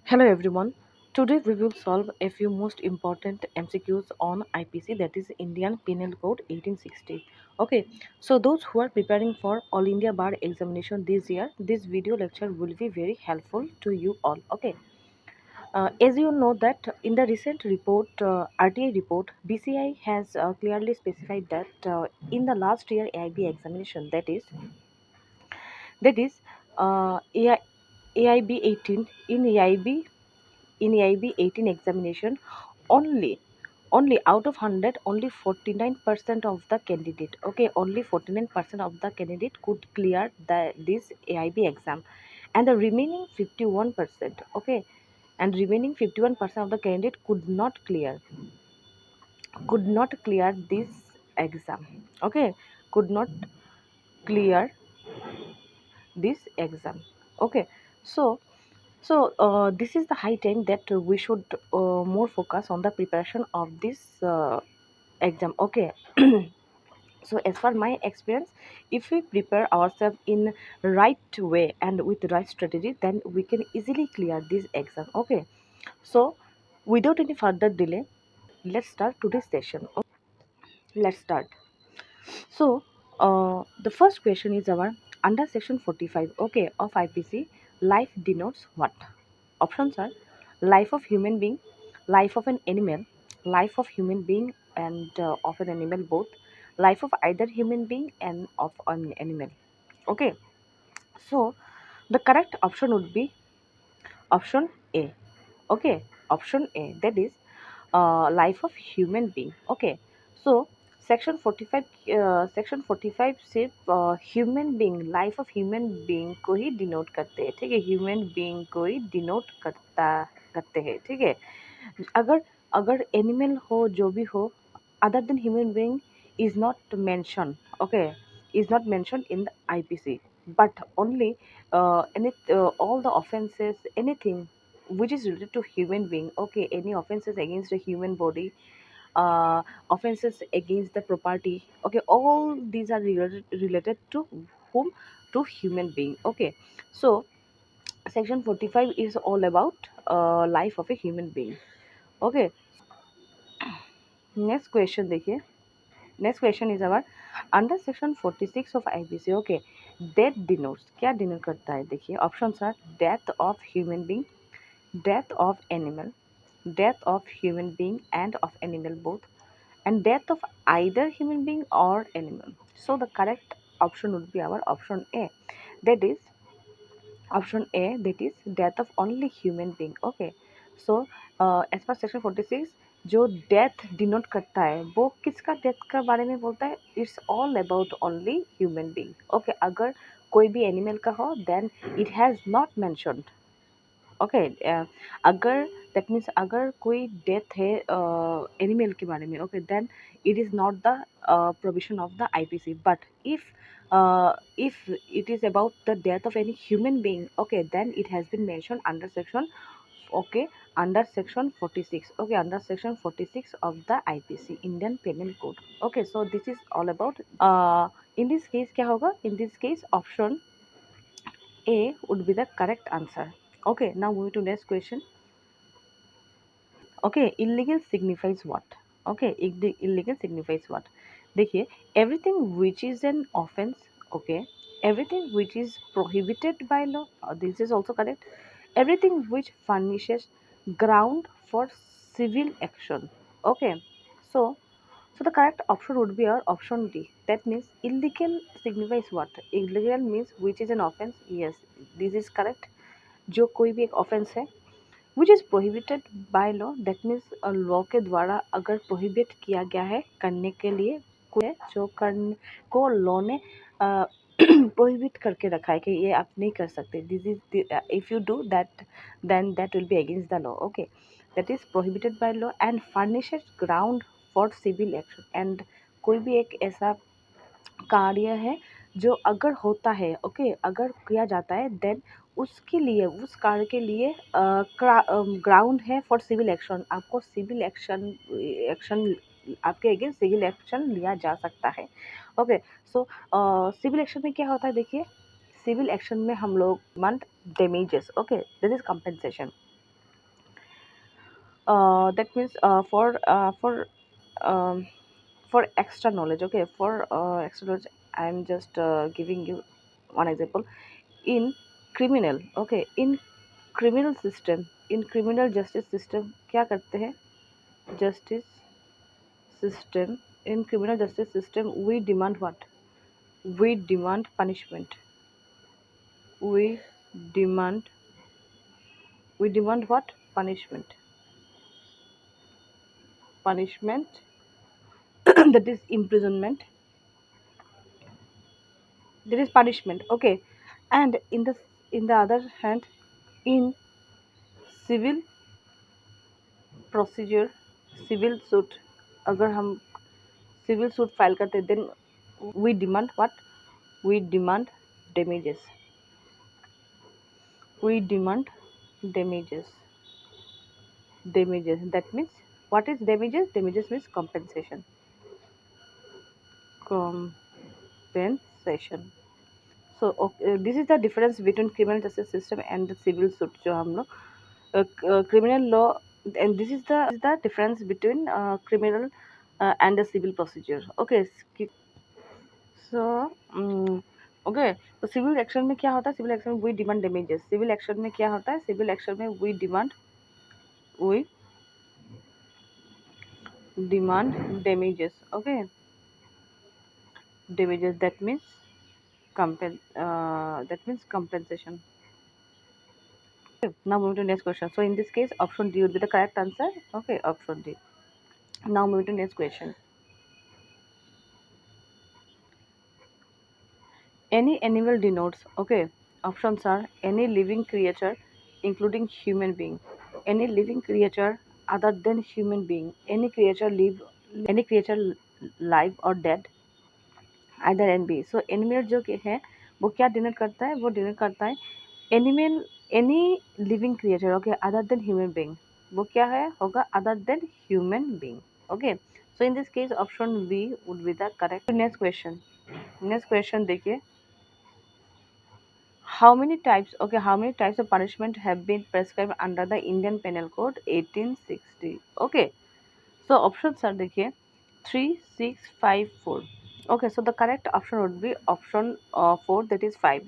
Hello everyone. Today we will solve a few most important MCQs on IPC, that is Indian Penal Code 1860. Okay, so those who are preparing for All India Bar examination this year, this video lecture will be very helpful to you all. Okay, as you know that in the recent report, RTI report, BCI has clearly specified that in the last year AIB examination, that is AIB 18 in AIB 18 examination, only out of 100, only 49% of the candidate, okay, only 49% of the candidate could clear this AIB exam, and the remaining 51%, okay, and remaining 51% of the candidate could not clear this exam, okay, could not clear this exam. Okay, so this is the high time that we should more focus on the preparation of this exam. Okay, so as for my experience, if we prepare ourselves in right way and with the right strategy, then we can easily clear this exam. Okay, so without any further delay, let's start today's session. Okay, let's start. So, the first question is our under section 45, okay, of IPC, life denotes what? Options are life of human being, life of an animal, life of human being and of an animal both, life of either human being and of an animal. Okay, so the correct option would be option A. Okay, option A, that is life of human being. Okay, so section 45 सिर्फ human being, life of human being को ही denote करते हैं, ठीक है, human being को ही denote करते हैं, ठीक है। अगर अगर एनिमल हो, जो भी हो, other than human being is not mentioned, okay, is not mentioned in the IPC, but only all the offenses, anything which is related to human being, okay, any offenses against the human body, offenses against the property, okay, all these are related to whom? To human being. Okay, so section 45 is all about life of a human being. Okay, next question देखिए, next question is our under section 46 of IPC. Okay, death denotes, क्या denote करता है, देखिए options are death of human being, death of animal, death of human being and of animal both, and death of either human being or animal. So the correct option would be our option A. That is option A, that is death of only human being. Okay, so as per section 46, जो death denote करता है वो किसका death का बारे में बोलता है? It's all about only human being. Okay, अगर कोई भी एनिमल का हो then it has not mentioned. Okay, अगर दैट मीन्स अगर कोई डेथ है एनिमल के बारे में, okay, then it is not the provision of the IPC, but if it is about the death of any human being, okay, then it has been mentioned under section, okay, under section 46, okay, under section 46 of the IPC, Indian Penal Code. Okay, so this is all about in this case क्या होगा? In this case option A would be the correct answer. Okay, now moving to next question. Okay, illegal signifies what? Okay, illegal signifies what? देखिए, everything which is an offense, okay, everything which is prohibited by law, this is also correct. Everything which furnishes ground for civil action. Okay, so the correct option would be our option D. That means illegal signifies what? Illegal means which is an offense. Yes, this is correct. जो कोई भी एक offence है which is prohibited by law, that means law के द्वारा अगर prohibit किया गया है करने के लिए, कुछ है जो करने को लॉ ने प्रोहिबिट करके रखा है कि ये आप नहीं कर सकते, this is if you do that then that will be against the law. Okay, that is prohibited by law and furnished ground for civil action, and कोई भी एक ऐसा कार्य है जो अगर होता है, ओके, अगर किया जाता है देन उसके लिए, उस कार्य के लिए ग्राउंड है फॉर सिविल एक्शन, आपको सिविल एक्शन एक्शन आपके अगेंस्ट सिविल एक्शन लिया जा सकता है। ओके, सो सिविल एक्शन में क्या होता है, देखिए सिविल एक्शन में हम लोग मंट damages, okay, this is compensation, that means um, for extra knowledge. Okay, for extra knowledge, I'm just giving you one example. In criminal, okay, in criminal system, in criminal justice system क्या करते हैं? Justice system, in criminal justice system we demand what? We demand punishment. We demand, we demand what? Punishment. Punishment that is imprisonment. There is punishment. Okay, and in the other hand, in civil procedure, civil suit, अगर हम civil suit file करते हैं, then we demand what? We demand damages. We demand damages. Damages. That means what is damages? Damages means compensation. Compensation. So okay, this is the difference between criminal justice system and the civil suit जो हम लोग criminal law, and this is the difference between criminal and the civil procedure. Okay, so okay, तो civil action में क्या होता है? Civil action में we demand damages. Civil action में क्या होता है? सिविल एक्शन में we demand damages. Okay, damages, that means that means compensation. Okay, now moving to next question. So in this case, option D would be the correct answer. Okay, option D. Now moving to next question. Any animal denotes. Okay, options are any living creature, including human being, any living creature other than human being, any creature live or dead, either and B. So animal जो कि है वो क्या denote करता है? वो denote करता है animal, any living creature. Okay, other than human being. वो क्या है? होगा other than human being. Okay, so in this case option B would be the correct. Next question. Next question देखिए. How many types? Okay, how many types of punishment have been prescribed under the Indian Penal Code 1860? Okay, so options are देखिए 3, 6, 5, 4. Okay, so the correct option would be option 4, that is 5.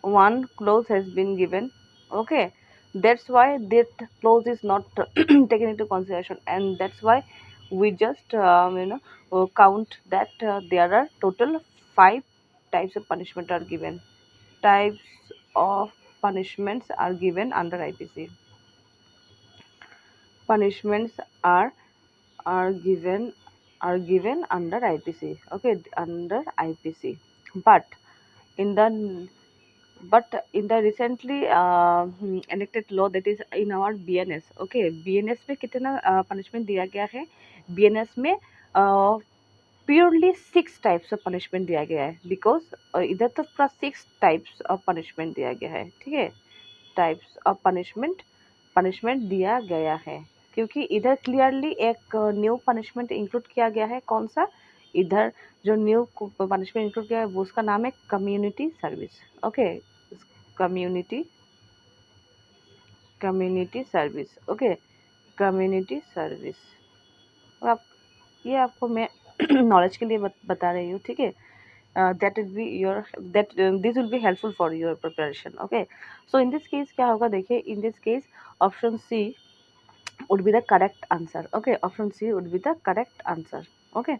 One clause has been given. Okay, that's why that clause is not taken into consideration, and that's why we just count that there are total 5 types of punishment are given. Types of punishments are given under IPC. Punishments are given under IPC. Okay, under IPC. But in the in the recently enacted law, that is in our BNS. Okay, BNS में कितना punishment दिया गया है? BNS में purely 6 types of punishment दिया गया है. Because इधर तो पूरा 6 टाइप्स ऑफ पनिशमेंट दिया गया है. ठीक है, टाइप्स ऑफ पनिशमेंट दिया गया है, क्योंकि इधर क्लियरली एक न्यू पनिशमेंट इंक्लूड किया गया है. कौन सा? इधर जो न्यू पनिशमेंट इंक्लूड किया है वो उसका नाम है community service. Okay, community community service. Okay, community service. आप ये आपको मैं नॉलेज के लिए बता रही हूँ. ठीक है, that will be your that this will be helpful for your preparation. Okay, so in this case क्या होगा? देखिए, in this case option C would be the correct answer. Okay, option C would be the correct answer. Okay,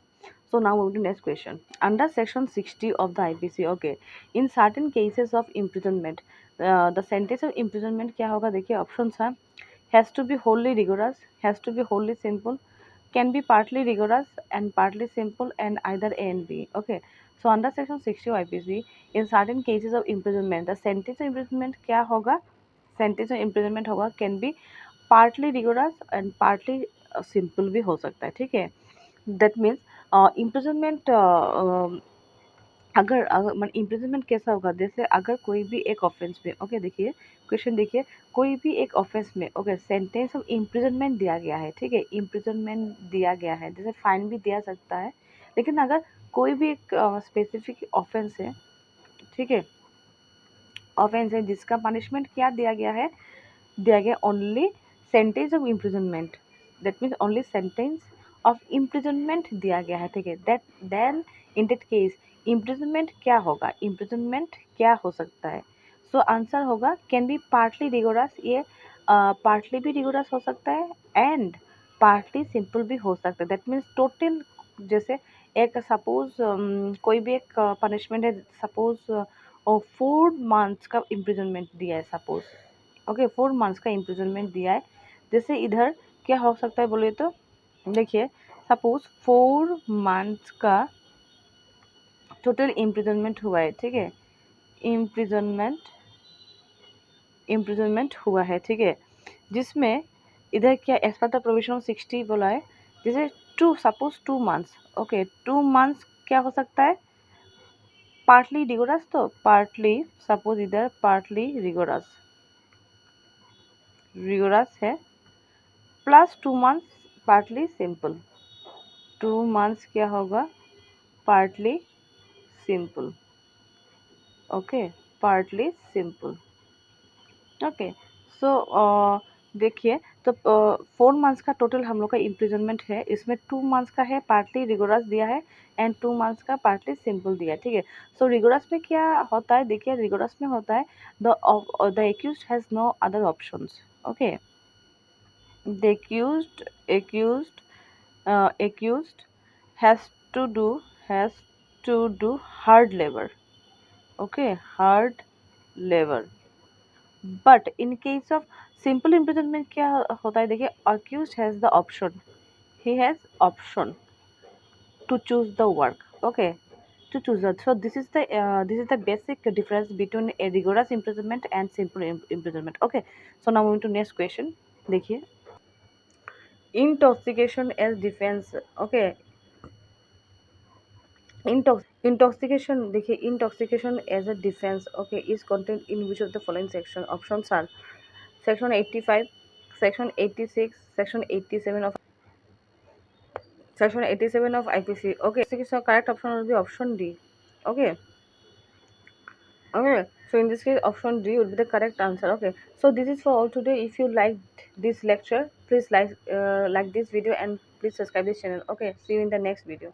so now moving to next question. Under section 60 of the IPC, okay, in certain cases of imprisonment, the sentence of imprisonment क्या होगा? देखिए, options है has to be wholly rigorous, has to be wholly simple, can be partly rigorous and partly simple, and either A and B. Okay, so under section 60 of IPC, in certain cases of imprisonment, the sentence of imprisonment क्या होगा? Sentence of imprisonment होगा can be partly rigorous and partly simple भी हो सकता है. ठीक है, that means imprisonment अगर अगर इम्प्रिजनमेंट कैसा होगा? जैसे अगर कोई भी एक ऑफेंस में, ओके देखिए क्वेश्चन देखिए, कोई भी एक ऑफेंस में, ओके, सेंटेंस ऑफ इम्प्रिजनमेंट दिया गया है. ठीक है, इम्प्रिजनमेंट दिया गया है, जैसे फाइन भी दिया सकता है. लेकिन अगर कोई भी एक स्पेसिफिक ऑफेंस है, ठीक है, ऑफेंस है जिसका पनिशमेंट क्या दिया गया है? दिया गया only sentence of imprisonment, that means only sentence of imprisonment दिया गया है, ठीक है। That then in that case imprisonment क्या होगा, इम्प्रिजनमेंट क्या हो सकता है। सो आंसर होगा कैन बी पार्टली रिगोरस, ये पार्टली भी रिगोरस हो सकता है एंड पार्टली सिंपल भी हो सकता है। दैट मीन्स टोटल, जैसे एक सपोज कोई भी एक पनिशमेंट है, सपोज 4 मंथ्स का इम्प्रिजनमेंट दिया है सपोज, ओके 4 मंथ्स का इम्प्रिजनमेंट दिया है। जैसे इधर क्या हो सकता है बोलिए तो, देखिए सपोज 4 मंथ्स का टोटल इम्प्रिजनमेंट हुआ है, ठीक है। इम्प्रिजनमेंट इम्प्रिजनमेंट हुआ है, ठीक है। जिसमें इधर क्या as per the provision of 60 बोला है। जैसे two suppose 2 months, okay 2 months क्या हो सकता है, पार्टली रिगोरस, तो पार्टली सपोज इधर पार्टली रिगोरस रिगोरस है, plus 2 months partly simple, 2 months क्या होगा partly simple, okay partly simple, okay. So देखिए तो 4 मंथ्स का टोटल हम लोग का इम्प्रिजनमेंट है, इसमें 2 मंथ्स का है पार्टली रिगोरस दिया है एंड 2 मंथ्स का पार्टली सिंपल दिया है, ठीक है। सो रिगोरस में क्या होता है, देखिए रिगोरस में होता है the accused has no other options, okay. The accused has to do has to do hard labor, okay hard labor, but in case of simple imprisonment क्या होता है, देखिए accused has the option, he has option to choose the work, okay to choose that. So this is the basic difference between a rigorous imprisonment and simple imprisonment, okay। So now moving to next question, देखिए intoxication as defense, okay। intoxication, देखिए intoxication as a defense, okay, is contained in which of the following section? Options are section 85, section 86, section 87 of IPC, okay। So correct option will be option D, okay, okay। So in this case option D would be the correct answer, okay। So this is for all today. If you liked this lecture, please like this video and please subscribe this channel, okay। See you in the next video.